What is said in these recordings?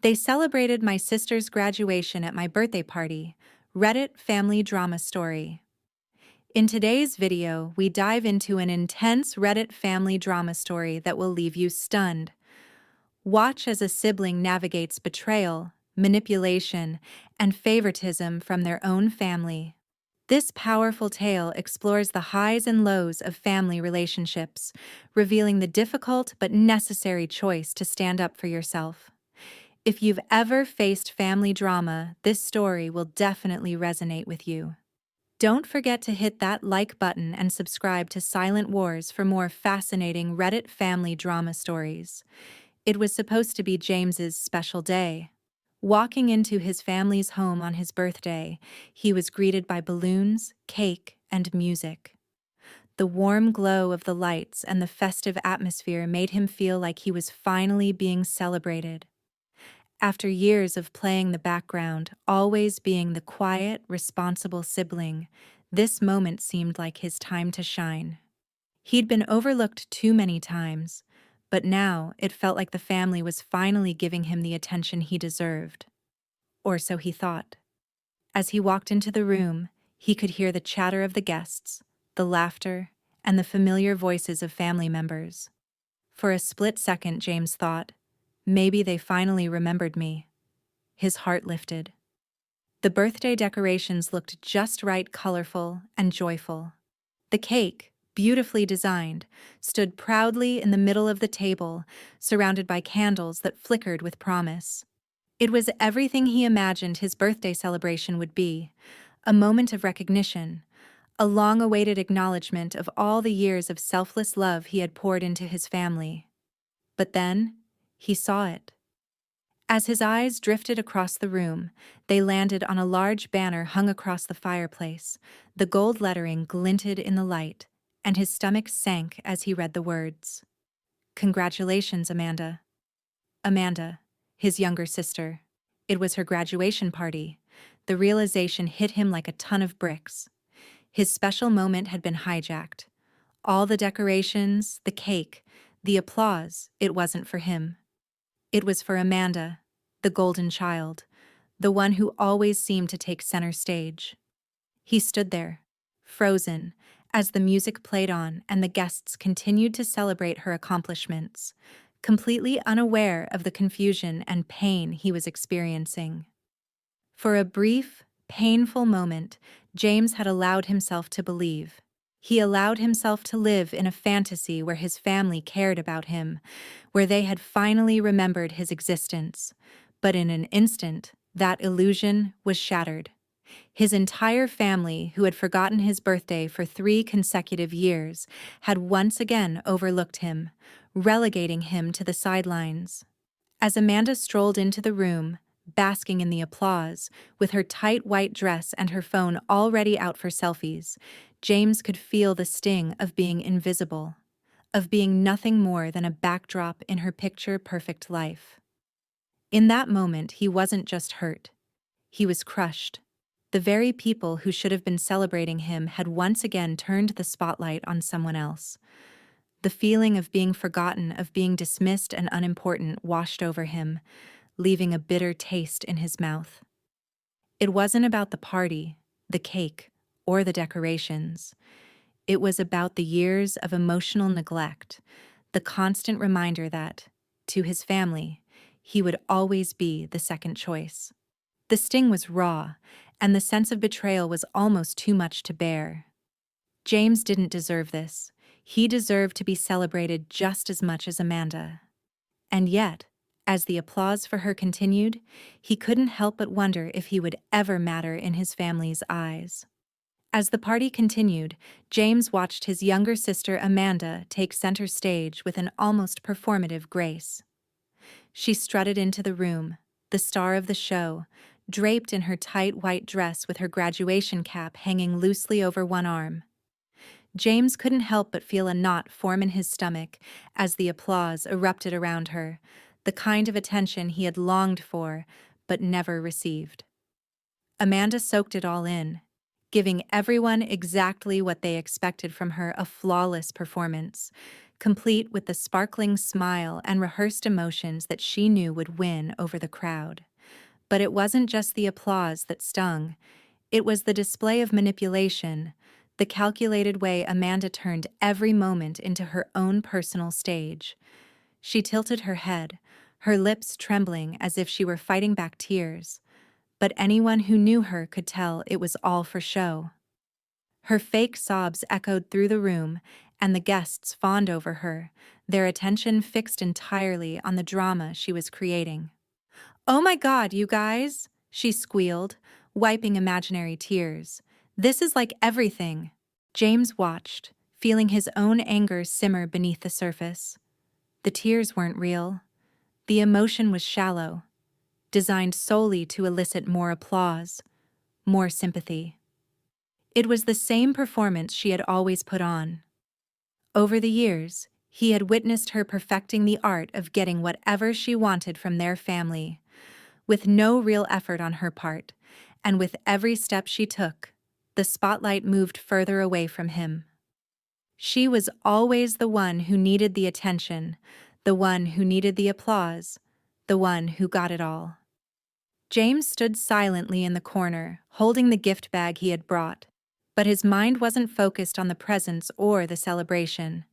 They celebrated my sister's graduation at my birthday party. Reddit family drama story. In today's video, we dive into an intense Reddit family drama story that will leave you stunned. Watch as a sibling navigates betrayal, manipulation, and favoritism from their own family. This powerful tale explores the highs and lows of family relationships, revealing the difficult but necessary choice to stand up for yourself. If you've ever faced family drama, this story will definitely resonate with you. Don't forget to hit that like button and subscribe to Silent Wars for more fascinating Reddit family drama stories. It was supposed to be James's special day. Walking into his family's home on his birthday, he was greeted by balloons, cake, and music. The warm glow of the lights and the festive atmosphere made him feel like he was finally being celebrated. After years of playing the background, always being the quiet, responsible sibling, this moment seemed like his time to shine. He'd been overlooked too many times, but now it felt like the family was finally giving him the attention he deserved. Or so he thought. As he walked into the room, he could hear the chatter of the guests, the laughter, and the familiar voices of family members. For a split second, James thought, maybe they finally remembered me. His heart lifted. The birthday decorations looked just right, colorful and joyful. The cake, beautifully designed, stood proudly in the middle of the table, surrounded by candles that flickered with promise. It was everything he imagined his birthday celebration would be, a moment of recognition, a long-awaited acknowledgement of all the years of selfless love he had poured into his family. But then, he saw it. As his eyes drifted across the room, they landed on a large banner hung across the fireplace. The gold lettering glinted in the light, and his stomach sank as he read the words. "Congratulations, Amanda." Amanda, his younger sister. It was her graduation party. The realization hit him like a ton of bricks. His special moment had been hijacked. All the decorations, the cake, the applause, it wasn't for him. It was for Amanda, the golden child, the one who always seemed to take center stage. He stood there, frozen, as the music played on and the guests continued to celebrate her accomplishments, completely unaware of the confusion and pain he was experiencing. For a brief, painful moment, James had allowed himself to believe. He allowed himself to live in a fantasy where his family cared about him, where they had finally remembered his existence. But in an instant, that illusion was shattered. His entire family, who had forgotten his birthday for 3 consecutive years, had once again overlooked him, relegating him to the sidelines. As Amanda strolled into the room, basking in the applause, with her tight white dress and her phone already out for selfies, James could feel the sting of being invisible, of being nothing more than a backdrop in her picture-perfect life. In that moment, he wasn't just hurt. He was crushed. The very people who should have been celebrating him had once again turned the spotlight on someone else. The feeling of being forgotten, of being dismissed and unimportant, washed over him, leaving a bitter taste in his mouth. It wasn't about the party, the cake, or the decorations. It was about the years of emotional neglect, the constant reminder that, to his family, he would always be the second choice. The sting was raw, and the sense of betrayal was almost too much to bear. James didn't deserve this. He deserved to be celebrated just as much as Amanda. And yet, as the applause for her continued, he couldn't help but wonder if he would ever matter in his family's eyes. As the party continued, James watched his younger sister Amanda take center stage with an almost performative grace. She strutted into the room, the star of the show, draped in her tight white dress with her graduation cap hanging loosely over one arm. James couldn't help but feel a knot form in his stomach as the applause erupted around her, the kind of attention he had longed for but never received. Amanda soaked it all in, giving everyone exactly what they expected from her, a flawless performance, complete with the sparkling smile and rehearsed emotions that she knew would win over the crowd. But it wasn't just the applause that stung, it was the display of manipulation, the calculated way Amanda turned every moment into her own personal stage. She tilted her head, her lips trembling as if she were fighting back tears, but anyone who knew her could tell it was all for show. Her fake sobs echoed through the room, and the guests fawned over her, their attention fixed entirely on the drama she was creating. "Oh my God, you guys!" she squealed, wiping imaginary tears. "This is like everything." James watched, feeling his own anger simmer beneath the surface. The tears weren't real. The emotion was shallow, designed solely to elicit more applause, more sympathy. It was the same performance she had always put on. Over the years, he had witnessed her perfecting the art of getting whatever she wanted from their family, with no real effort on her part, and with every step she took, the spotlight moved further away from him. She was always the one who needed the attention, the one who needed the applause, the one who got it all. James stood silently in the corner, holding the gift bag he had brought, but his mind wasn't focused on the presents or the celebration.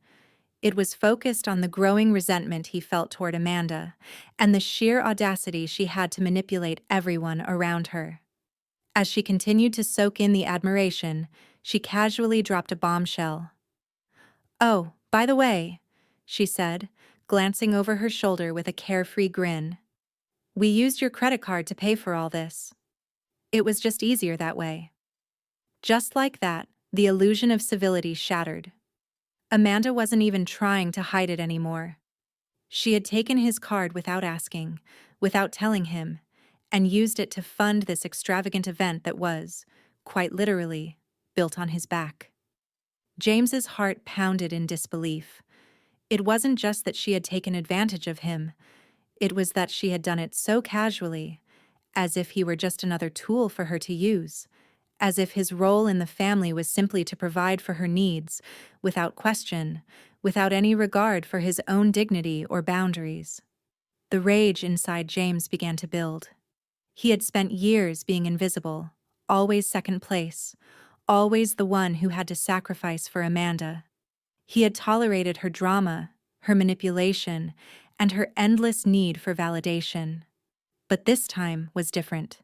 It was focused on the growing resentment he felt toward Amanda, and the sheer audacity she had to manipulate everyone around her. As she continued to soak in the admiration, she casually dropped a bombshell. "Oh, by the way," she said, glancing over her shoulder with a carefree grin, "we used your credit card to pay for all this. It was just easier that way." Just like that, the illusion of civility shattered. Amanda wasn't even trying to hide it anymore. She had taken his card without asking, without telling him, and used it to fund this extravagant event that was, quite literally, built on his back. James's heart pounded in disbelief. It wasn't just that she had taken advantage of him, it was that she had done it so casually, as if he were just another tool for her to use, as if his role in the family was simply to provide for her needs, without question, without any regard for his own dignity or boundaries. The rage inside James began to build. He had spent years being invisible, always second place, always the one who had to sacrifice for Amanda. He had tolerated her drama, her manipulation, and her endless need for validation. But this time was different.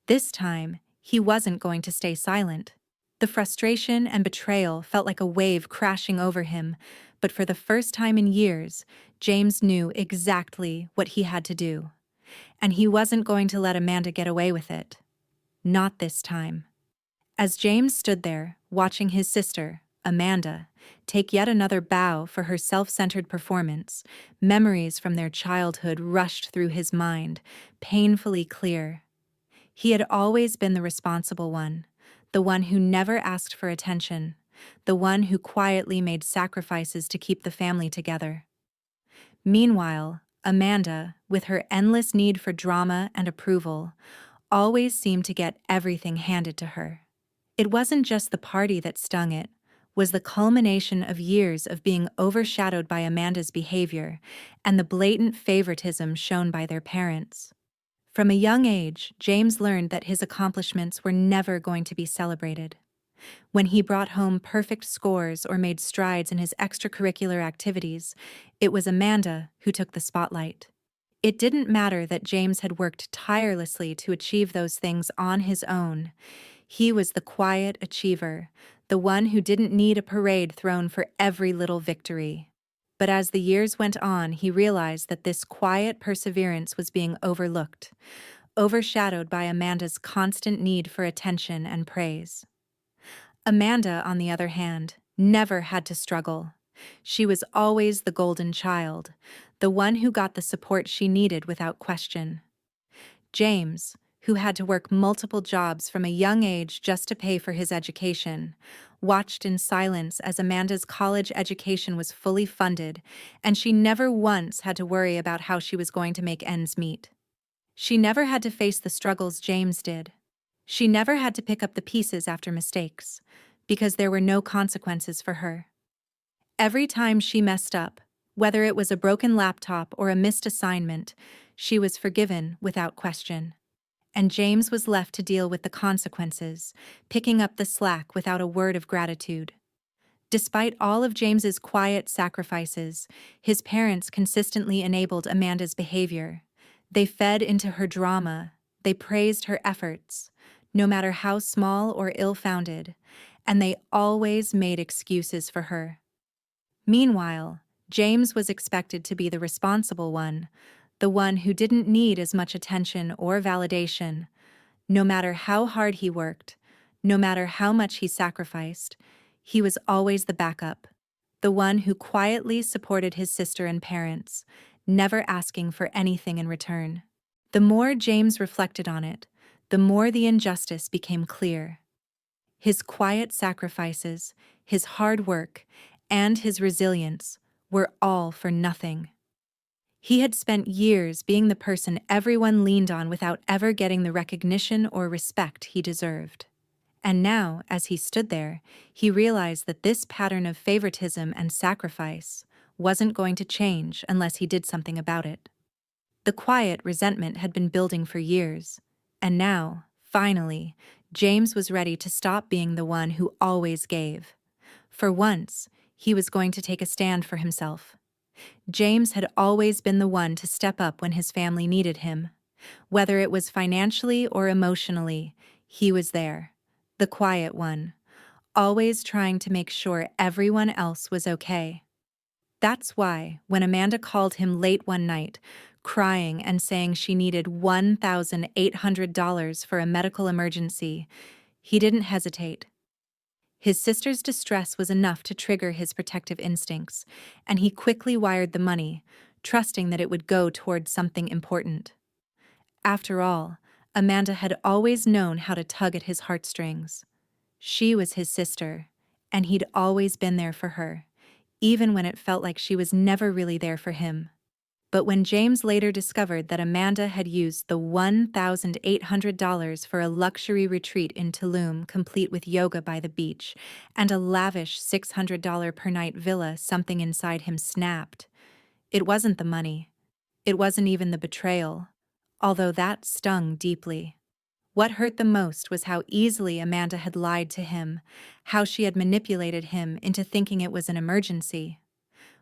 This time, he wasn't going to stay silent. The frustration and betrayal felt like a wave crashing over him, but for the first time in years, James knew exactly what he had to do. And he wasn't going to let Amanda get away with it. Not this time. As James stood there, watching his sister, Amanda, take yet another bow for her self-centered performance, memories from their childhood rushed through his mind, painfully clear. He had always been the responsible one, the one who never asked for attention, the one who quietly made sacrifices to keep the family together. Meanwhile, Amanda, with her endless need for drama and approval, always seemed to get everything handed to her. It wasn't just the party that stung, it was the culmination of years of being overshadowed by Amanda's behavior and the blatant favoritism shown by their parents. From a young age, James learned that his accomplishments were never going to be celebrated. When he brought home perfect scores or made strides in his extracurricular activities, it was Amanda who took the spotlight. It didn't matter that James had worked tirelessly to achieve those things on his own. He was the quiet achiever, the one who didn't need a parade thrown for every little victory. But as the years went on, he realized that this quiet perseverance was being overlooked, overshadowed by Amanda's constant need for attention and praise. Amanda, on the other hand, never had to struggle. She was always the golden child, the one who got the support she needed without question. James, who had to work multiple jobs from a young age just to pay for his education, watched in silence as Amanda's college education was fully funded, and she never once had to worry about how she was going to make ends meet. She never had to face the struggles James did. She never had to pick up the pieces after mistakes, because there were no consequences for her. Every time she messed up, whether it was a broken laptop or a missed assignment, she was forgiven without question. And James was left to deal with the consequences, picking up the slack without a word of gratitude. Despite all of James's quiet sacrifices, his parents consistently enabled Amanda's behavior. They fed into her drama, they praised her efforts, no matter how small or ill-founded, and they always made excuses for her. Meanwhile, James was expected to be the responsible one, the one who didn't need as much attention or validation. No matter how hard he worked, no matter how much he sacrificed, he was always the backup, the one who quietly supported his sister and parents, never asking for anything in return. The more James reflected on it, the more the injustice became clear. His quiet sacrifices, his hard work, and his resilience were all for nothing. He had spent years being the person everyone leaned on without ever getting the recognition or respect he deserved. And now, as he stood there, he realized that this pattern of favoritism and sacrifice wasn't going to change unless he did something about it. The quiet resentment had been building for years, and now, finally, James was ready to stop being the one who always gave. For once, he was going to take a stand for himself. James had always been the one to step up when his family needed him. Whether it was financially or emotionally, he was there, the quiet one, always trying to make sure everyone else was okay. That's why, when Amanda called him late one night, crying and saying she needed $1,800 for a medical emergency, he didn't hesitate. His sister's distress was enough to trigger his protective instincts, and he quickly wired the money, trusting that it would go towards something important. After all, Amanda had always known how to tug at his heartstrings. She was his sister, and he'd always been there for her, even when it felt like she was never really there for him. But when James later discovered that Amanda had used the $1,800 for a luxury retreat in Tulum complete with yoga by the beach and a lavish $600 per night villa, something inside him snapped. It wasn't the money. It wasn't even the betrayal, although that stung deeply. What hurt the most was how easily Amanda had lied to him, how she had manipulated him into thinking it was an emergency.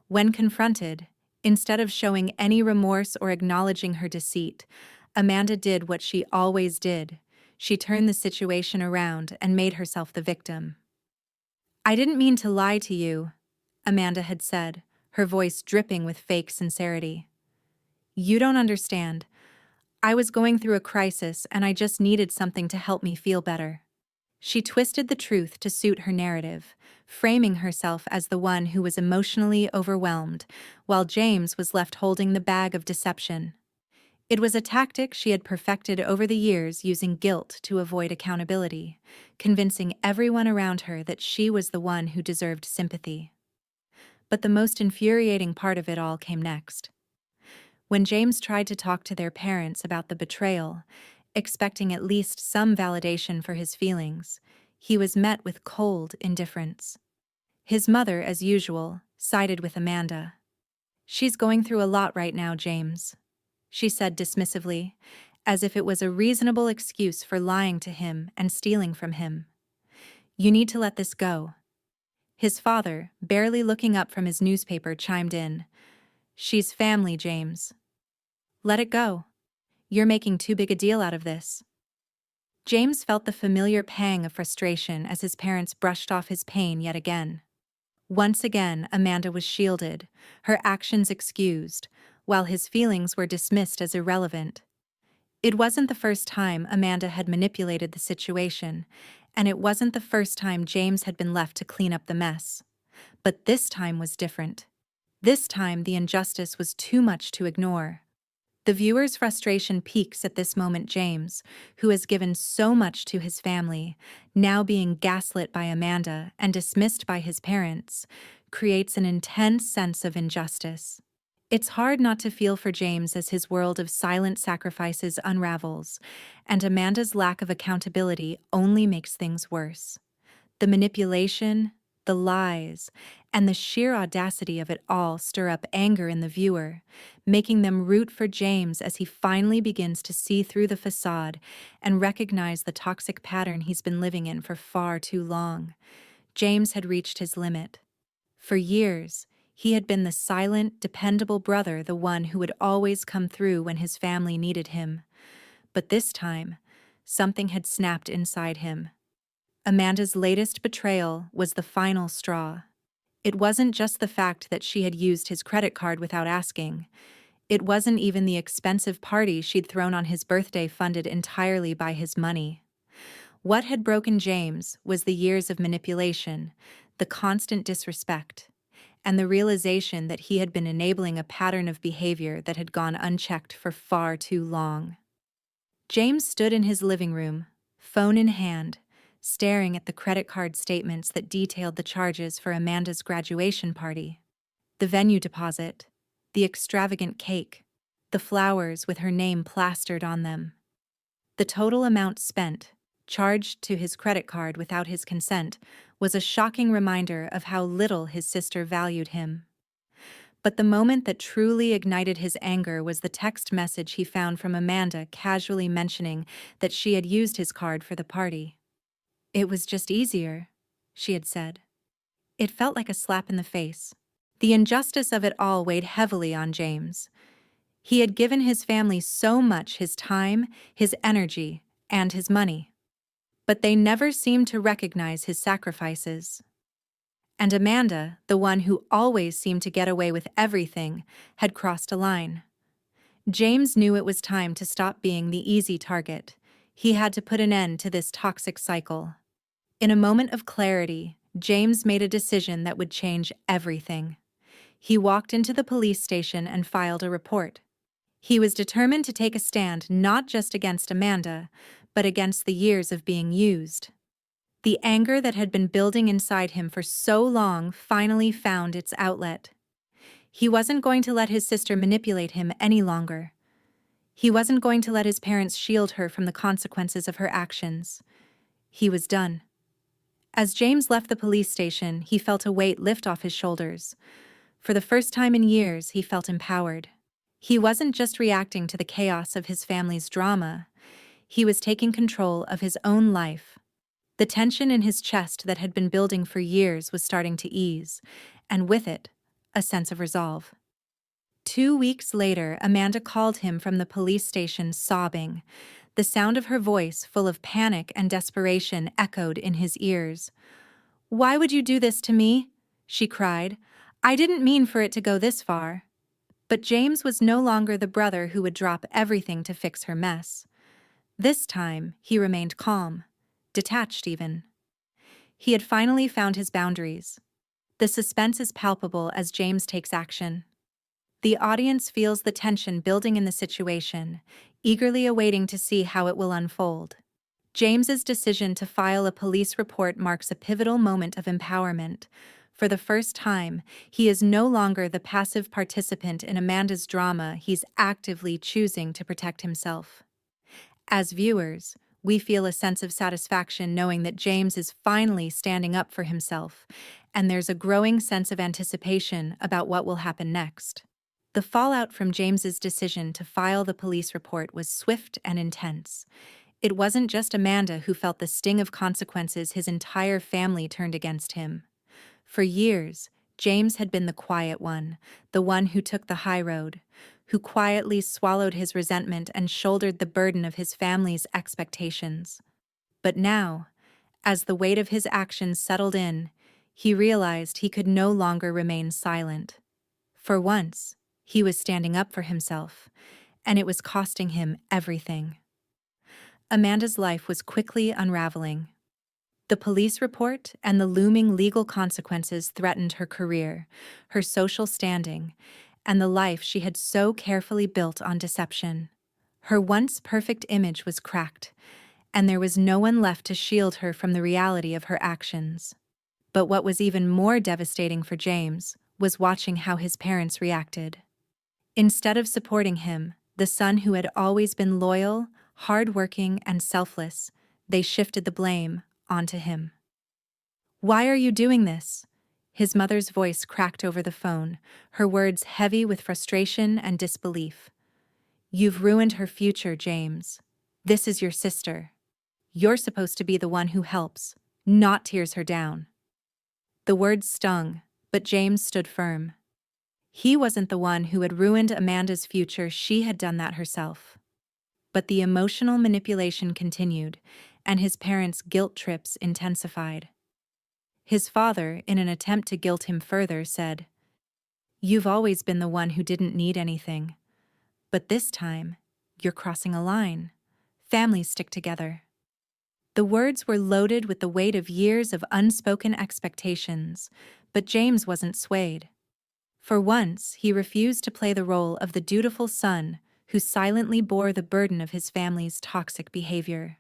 When confronted, instead of showing any remorse or acknowledging her deceit, Amanda did what she always did. She turned the situation around and made herself the victim. "I didn't mean to lie to you," Amanda had said, her voice dripping with fake sincerity. "You don't understand. I was going through a crisis and I just needed something to help me feel better." She twisted the truth to suit her narrative, framing herself as the one who was emotionally overwhelmed, while James was left holding the bag of deception. It was a tactic she had perfected over the years, using guilt to avoid accountability, convincing everyone around her that she was the one who deserved sympathy. But the most infuriating part of it all came next. When James tried to talk to their parents about the betrayal, expecting at least some validation for his feelings, he was met with cold indifference. His mother, as usual, sided with Amanda. "She's going through a lot right now, James," she said dismissively, as if it was a reasonable excuse for lying to him and stealing from him. "You need to let this go." His father, barely looking up from his newspaper, chimed in. "She's family, James. Let it go. You're making too big a deal out of this." James felt the familiar pang of frustration as his parents brushed off his pain yet again. Once again, Amanda was shielded, her actions excused, while his feelings were dismissed as irrelevant. It wasn't the first time Amanda had manipulated the situation, and it wasn't the first time James had been left to clean up the mess. But this time was different. This time the injustice was too much to ignore. The viewer's frustration peaks at this moment. James, who has given so much to his family, now being gaslit by Amanda and dismissed by his parents, creates an intense sense of injustice. It's hard not to feel for James as his world of silent sacrifices unravels, and Amanda's lack of accountability only makes things worse. The manipulation, the lies, and the sheer audacity of it all stir up anger in the viewer, making them root for James as he finally begins to see through the facade and recognize the toxic pattern he's been living in for far too long. James had reached his limit. For years, he had been the silent, dependable brother, the one who would always come through when his family needed him. But this time, something had snapped inside him. Amanda's latest betrayal was the final straw. It wasn't just the fact that she had used his credit card without asking. It wasn't even the expensive party she'd thrown on his birthday funded entirely by his money. What had broken James was the years of manipulation, the constant disrespect, and the realization that he had been enabling a pattern of behavior that had gone unchecked for far too long. James stood in his living room, phone in hand, staring at the credit card statements that detailed the charges for Amanda's graduation party. The venue deposit, the extravagant cake, the flowers with her name plastered on them. The total amount spent, charged to his credit card without his consent, was a shocking reminder of how little his sister valued him. But the moment that truly ignited his anger was the text message he found from Amanda casually mentioning that she had used his card for the party. "It was just easier," she had said. It felt like a slap in the face. The injustice of it all weighed heavily on James. He had given his family so much: his time, his energy, and his money. But they never seemed to recognize his sacrifices. And Amanda, the one who always seemed to get away with everything, had crossed a line. James knew it was time to stop being the easy target. He had to put an end to this toxic cycle. In a moment of clarity, James made a decision that would change everything. He walked into the police station and filed a report. He was determined to take a stand not just against Amanda, but against the years of being used. The anger that had been building inside him for so long finally found its outlet. He wasn't going to let his sister manipulate him any longer. He wasn't going to let his parents shield her from the consequences of her actions. He was done. As James left the police station, he felt a weight lift off his shoulders. For the first time in years, he felt empowered. He wasn't just reacting to the chaos of his family's drama. He was taking control of his own life. The tension in his chest that had been building for years was starting to ease, and with it, a sense of resolve. 2 weeks later, Amanda called him from the police station sobbing. The sound of her voice, full of panic and desperation, echoed in his ears. "Why would you do this to me?" she cried. "I didn't mean for it to go this far." But James was no longer the brother who would drop everything to fix her mess. This time, he remained calm, detached even. He had finally found his boundaries. The suspense is palpable as James takes action. The audience feels the tension building in the situation, eagerly awaiting to see how it will unfold. James's decision to file a police report marks a pivotal moment of empowerment. For the first time, he is no longer the passive participant in Amanda's drama. He's actively choosing to protect himself. As viewers, we feel a sense of satisfaction knowing that James is finally standing up for himself, and there's a growing sense of anticipation about what will happen next. The fallout from James's decision to file the police report was swift and intense. It wasn't just Amanda who felt the sting of consequences. His entire family turned against him. For years, James had been the quiet one, the one who took the high road, who quietly swallowed his resentment and shouldered the burden of his family's expectations. But now, as the weight of his actions settled in, he realized he could no longer remain silent. For once, he was standing up for himself, and it was costing him everything. Amanda's life was quickly unraveling. The police report and the looming legal consequences threatened her career, her social standing, and the life she had so carefully built on deception. Her once perfect image was cracked, and there was no one left to shield her from the reality of her actions. But what was even more devastating for James was watching how his parents reacted. Instead of supporting him, the son who had always been loyal, hardworking, and selfless, they shifted the blame onto him. Why are you doing this? His mother's voice cracked over the phone, her words heavy with frustration and disbelief. You've ruined her future, James. This is your sister. You're supposed to be the one who helps, not tears her down. The words stung, but James stood firm. He wasn't the one who had ruined Amanda's future, she had done that herself. But the emotional manipulation continued, and his parents' guilt trips intensified. His father, in an attempt to guilt him further, said, "You've always been the one who didn't need anything. But this time, you're crossing a line. Families stick together." The words were loaded with the weight of years of unspoken expectations, but James wasn't swayed. For once, he refused to play the role of the dutiful son who silently bore the burden of his family's toxic behavior.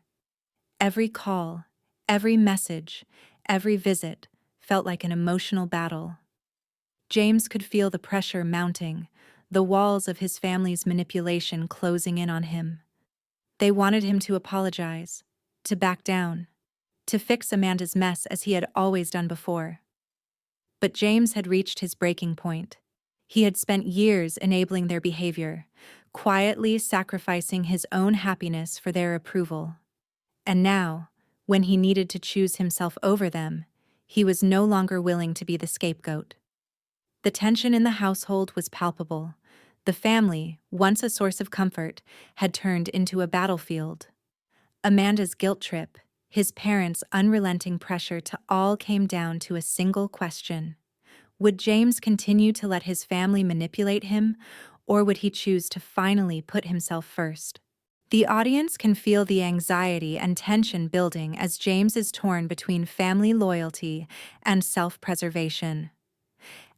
Every call, every message, every visit felt like an emotional battle. James could feel the pressure mounting, the walls of his family's manipulation closing in on him. They wanted him to apologize, to back down, to fix Amanda's mess as he had always done before. But James had reached his breaking point. He had spent years enabling their behavior, quietly sacrificing his own happiness for their approval. And now, when he needed to choose himself over them, he was no longer willing to be the scapegoat. The tension in the household was palpable. The family, once a source of comfort, had turned into a battlefield. Amanda's guilt trip, his parents' unrelenting pressure to all came down to a single question. Would James continue to let his family manipulate him, or would he choose to finally put himself first? The audience can feel the anxiety and tension building as James is torn between family loyalty and self-preservation.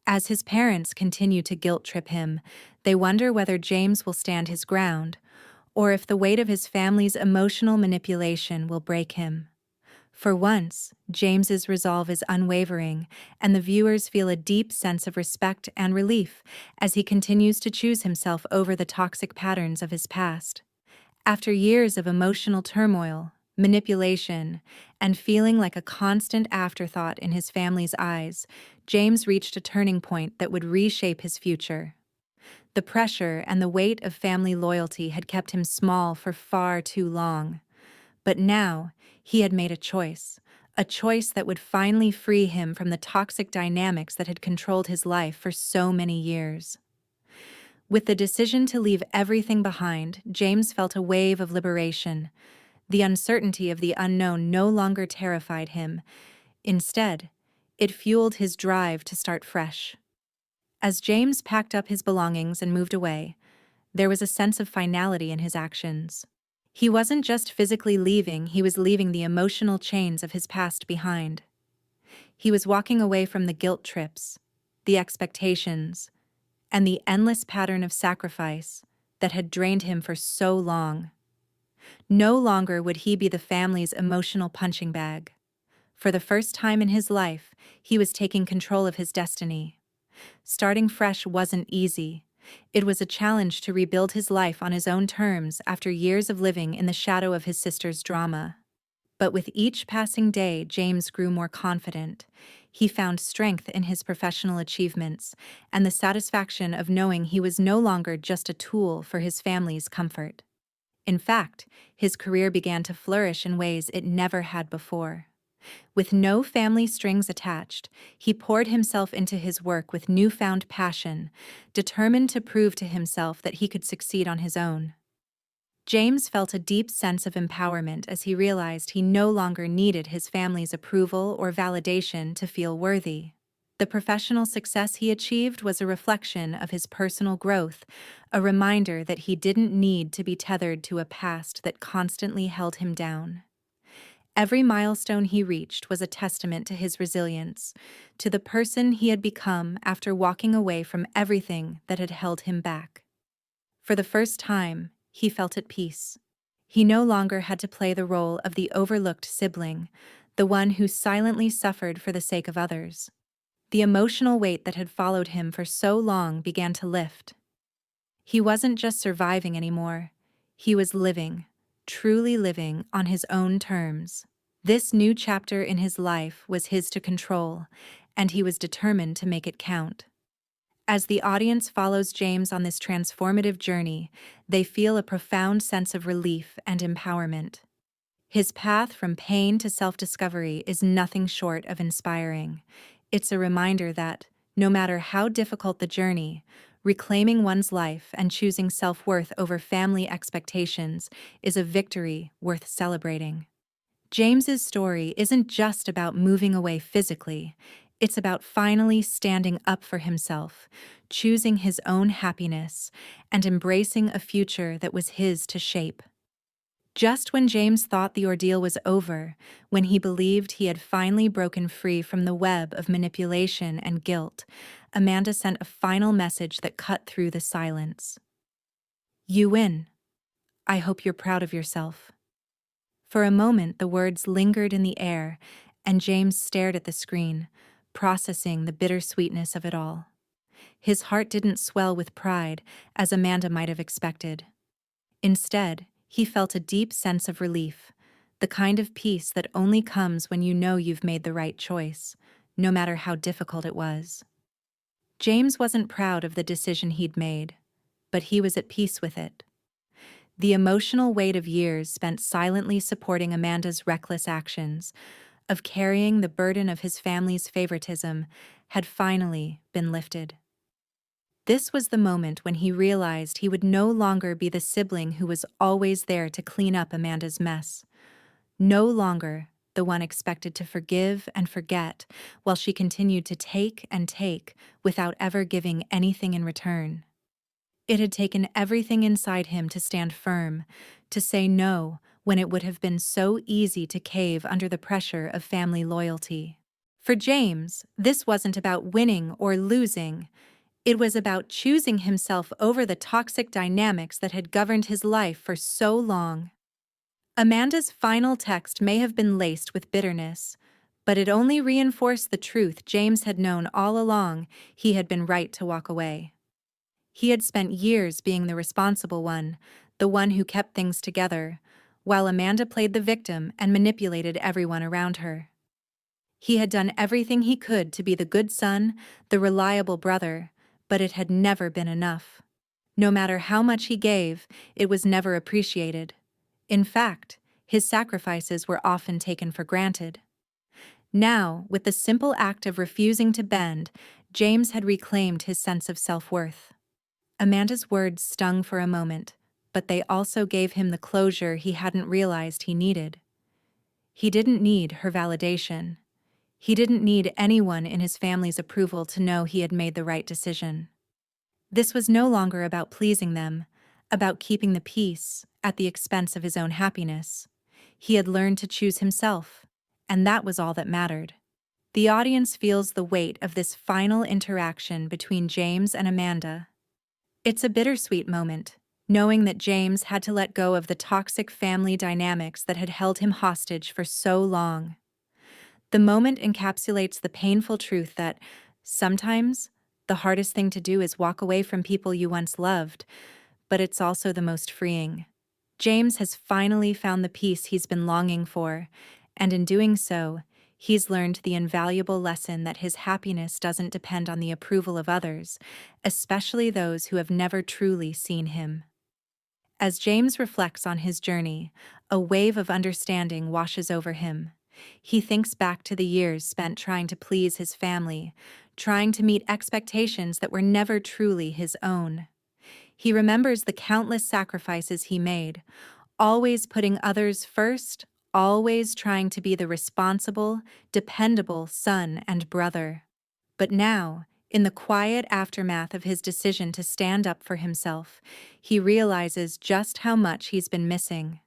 As his parents continue to guilt-trip him, they wonder whether James will stand his ground, or if the weight of his family's emotional manipulation will break him. For once, James's resolve is unwavering, and the viewers feel a deep sense of respect and relief as he continues to choose himself over the toxic patterns of his past. After years of emotional turmoil, manipulation, and feeling like a constant afterthought in his family's eyes, James reached a turning point that would reshape his future. The pressure and the weight of family loyalty had kept him small for far too long. But now, he had made a choice that would finally free him from the toxic dynamics that had controlled his life for so many years. With the decision to leave everything behind, James felt a wave of liberation. The uncertainty of the unknown no longer terrified him. Instead, it fueled his drive to start fresh. As James packed up his belongings and moved away, there was a sense of finality in his actions. He wasn't just physically leaving, he was leaving the emotional chains of his past behind. He was walking away from the guilt trips, the expectations, and the endless pattern of sacrifice that had drained him for so long. No longer would he be the family's emotional punching bag. For the first time in his life, he was taking control of his destiny. Starting fresh wasn't easy. It was a challenge to rebuild his life on his own terms after years of living in the shadow of his sister's drama. But with each passing day, James grew more confident. He found strength in his professional achievements and the satisfaction of knowing he was no longer just a tool for his family's comfort. In fact, his career began to flourish in ways it never had before. With no family strings attached, he poured himself into his work with newfound passion, determined to prove to himself that he could succeed on his own. James felt a deep sense of empowerment as he realized he no longer needed his family's approval or validation to feel worthy. The professional success he achieved was a reflection of his personal growth, a reminder that he didn't need to be tethered to a past that constantly held him down. Every milestone he reached was a testament to his resilience, to the person he had become after walking away from everything that had held him back. For the first time, he felt at peace. He no longer had to play the role of the overlooked sibling, the one who silently suffered for the sake of others. The emotional weight that had followed him for so long began to lift. He wasn't just surviving anymore. He was living, truly living on his own terms. This new chapter in his life was his to control, and he was determined to make it count. As the audience follows James on this transformative journey, they feel a profound sense of relief and empowerment. His path from pain to self-discovery is nothing short of inspiring. It's a reminder that, no matter how difficult the journey, reclaiming one's life and choosing self-worth over family expectations is a victory worth celebrating. James's story isn't just about moving away physically, it's about finally standing up for himself, choosing his own happiness, and embracing a future that was his to shape. Just when James thought the ordeal was over, when he believed he had finally broken free from the web of manipulation and guilt, Amanda sent a final message that cut through the silence. "You win. I hope you're proud of yourself." For a moment, the words lingered in the air, and James stared at the screen, processing the bittersweetness of it all. His heart didn't swell with pride, as Amanda might have expected. Instead, he felt a deep sense of relief, the kind of peace that only comes when you know you've made the right choice, no matter how difficult it was. James wasn't proud of the decision he'd made, but he was at peace with it. The emotional weight of years spent silently supporting Amanda's reckless actions, of carrying the burden of his family's favoritism, had finally been lifted. This was the moment when he realized he would no longer be the sibling who was always there to clean up Amanda's mess. No longer the one expected to forgive and forget while she continued to take and take without ever giving anything in return. It had taken everything inside him to stand firm, to say no when it would have been so easy to cave under the pressure of family loyalty. For James, this wasn't about winning or losing. It was about choosing himself over the toxic dynamics that had governed his life for so long. Amanda's final text may have been laced with bitterness, but it only reinforced the truth James had known all along: he had been right to walk away. He had spent years being the responsible one, the one who kept things together, while Amanda played the victim and manipulated everyone around her. He had done everything he could to be the good son, the reliable brother, but it had never been enough. No matter how much he gave, it was never appreciated. In fact, his sacrifices were often taken for granted. Now, with the simple act of refusing to bend, James had reclaimed his sense of self-worth. Amanda's words stung for a moment, but they also gave him the closure he hadn't realized he needed. He didn't need her validation. He didn't need anyone in his family's approval to know he had made the right decision. This was no longer about pleasing them, about keeping the peace at the expense of his own happiness. He had learned to choose himself, and that was all that mattered. The audience feels the weight of this final interaction between James and Amanda. It's a bittersweet moment, knowing that James had to let go of the toxic family dynamics that had held him hostage for so long. The moment encapsulates the painful truth that, sometimes, the hardest thing to do is walk away from people you once loved, but it's also the most freeing. James has finally found the peace he's been longing for, and in doing so, he's learned the invaluable lesson that his happiness doesn't depend on the approval of others, especially those who have never truly seen him. As James reflects on his journey, a wave of understanding washes over him. He thinks back to the years spent trying to please his family, trying to meet expectations that were never truly his own. He remembers the countless sacrifices he made, always putting others first, always trying to be the responsible, dependable son and brother. But now, in the quiet aftermath of his decision to stand up for himself, he realizes just how much he's been missing.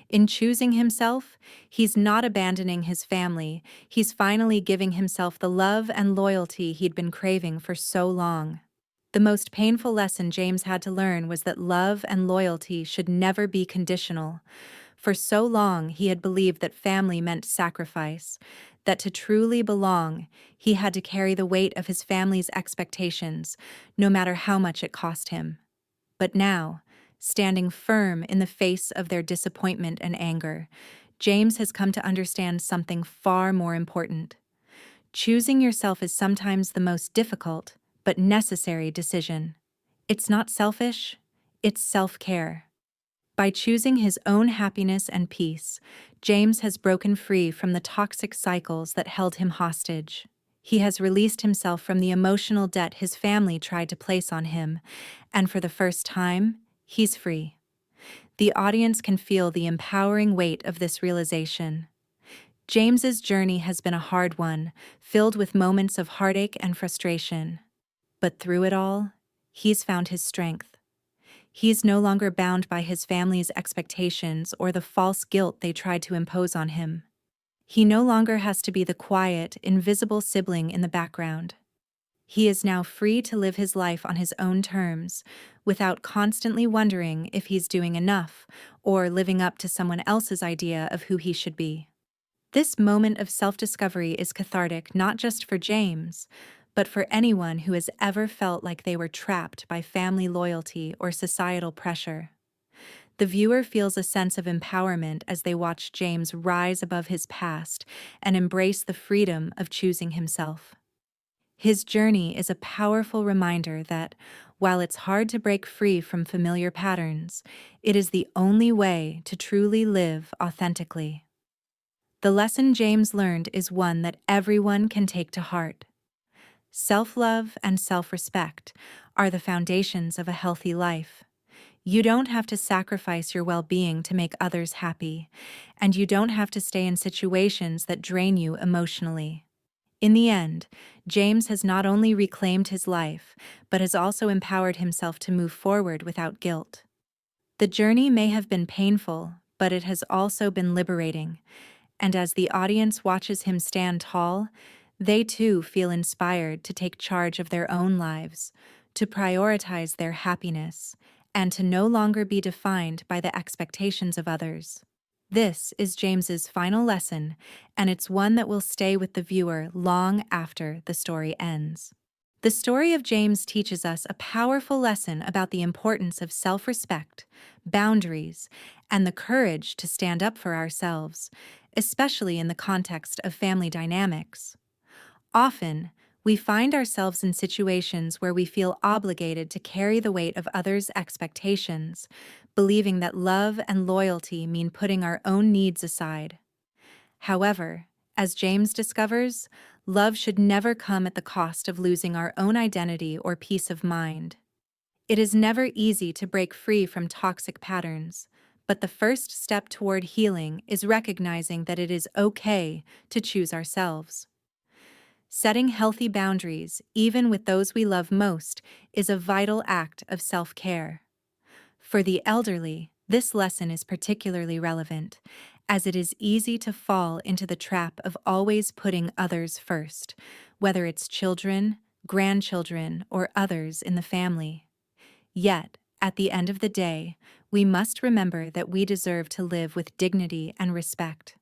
In choosing himself, he's not abandoning his family, he's finally giving himself the love and loyalty he'd been craving for so long. The most painful lesson James had to learn was that love and loyalty should never be conditional. For so long, he had believed that family meant sacrifice, that to truly belong, he had to carry the weight of his family's expectations, no matter how much it cost him. But now, standing firm in the face of their disappointment and anger, James has come to understand something far more important. Choosing yourself is sometimes the most difficult, but necessary decision. It's not selfish, it's self-care. By choosing his own happiness and peace, James has broken free from the toxic cycles that held him hostage. He has released himself from the emotional debt his family tried to place on him, and for the first time, he's free. The audience can feel the empowering weight of this realization. James's journey has been a hard one, filled with moments of heartache and frustration. But through it all, he's found his strength. He's no longer bound by his family's expectations or the false guilt they tried to impose on him. He no longer has to be the quiet, invisible sibling in the background. He is now free to live his life on his own terms, without constantly wondering if he's doing enough or living up to someone else's idea of who he should be. This moment of self-discovery is cathartic not just for James, but for anyone who has ever felt like they were trapped by family loyalty or societal pressure. The viewer feels a sense of empowerment as they watch James rise above his past and embrace the freedom of choosing himself. His journey is a powerful reminder that, while it's hard to break free from familiar patterns, it is the only way to truly live authentically. The lesson James learned is one that everyone can take to heart. Self-love and self-respect are the foundations of a healthy life. You don't have to sacrifice your well-being to make others happy, and you don't have to stay in situations that drain you emotionally. In the end, James has not only reclaimed his life, but has also empowered himself to move forward without guilt. The journey may have been painful, but it has also been liberating, and as the audience watches him stand tall, they too feel inspired to take charge of their own lives, to prioritize their happiness, and to no longer be defined by the expectations of others. This is James's final lesson, and it's one that will stay with the viewer long after the story ends. The story of James teaches us a powerful lesson about the importance of self-respect, boundaries, and the courage to stand up for ourselves, especially in the context of family dynamics. Often, we find ourselves in situations where we feel obligated to carry the weight of others' expectations, believing that love and loyalty mean putting our own needs aside. However, as James discovers, love should never come at the cost of losing our own identity or peace of mind. It is never easy to break free from toxic patterns, but the first step toward healing is recognizing that it is okay to choose ourselves. Setting healthy boundaries, even with those we love most, is a vital act of self-care. For the elderly, this lesson is particularly relevant, as it is easy to fall into the trap of always putting others first, whether it's children, grandchildren, or others in the family. Yet, at the end of the day, we must remember that we deserve to live with dignity and respect.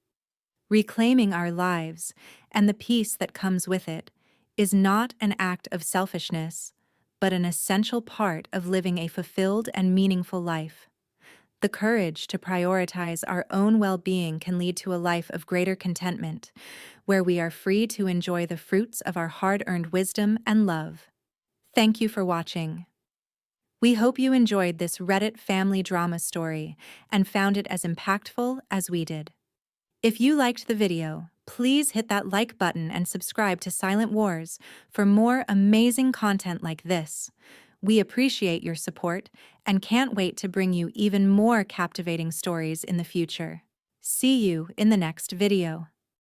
Reclaiming our lives, and the peace that comes with it, is not an act of selfishness, but an essential part of living a fulfilled and meaningful life. The courage to prioritize our own well-being can lead to a life of greater contentment, where we are free to enjoy the fruits of our hard-earned wisdom and love. Thank you for watching. We hope you enjoyed this Reddit family drama story and found it as impactful as we did. If you liked the video, please hit that like button and subscribe to Silent Wars for more amazing content like this. We appreciate your support and can't wait to bring you even more captivating stories in the future. See you in the next video.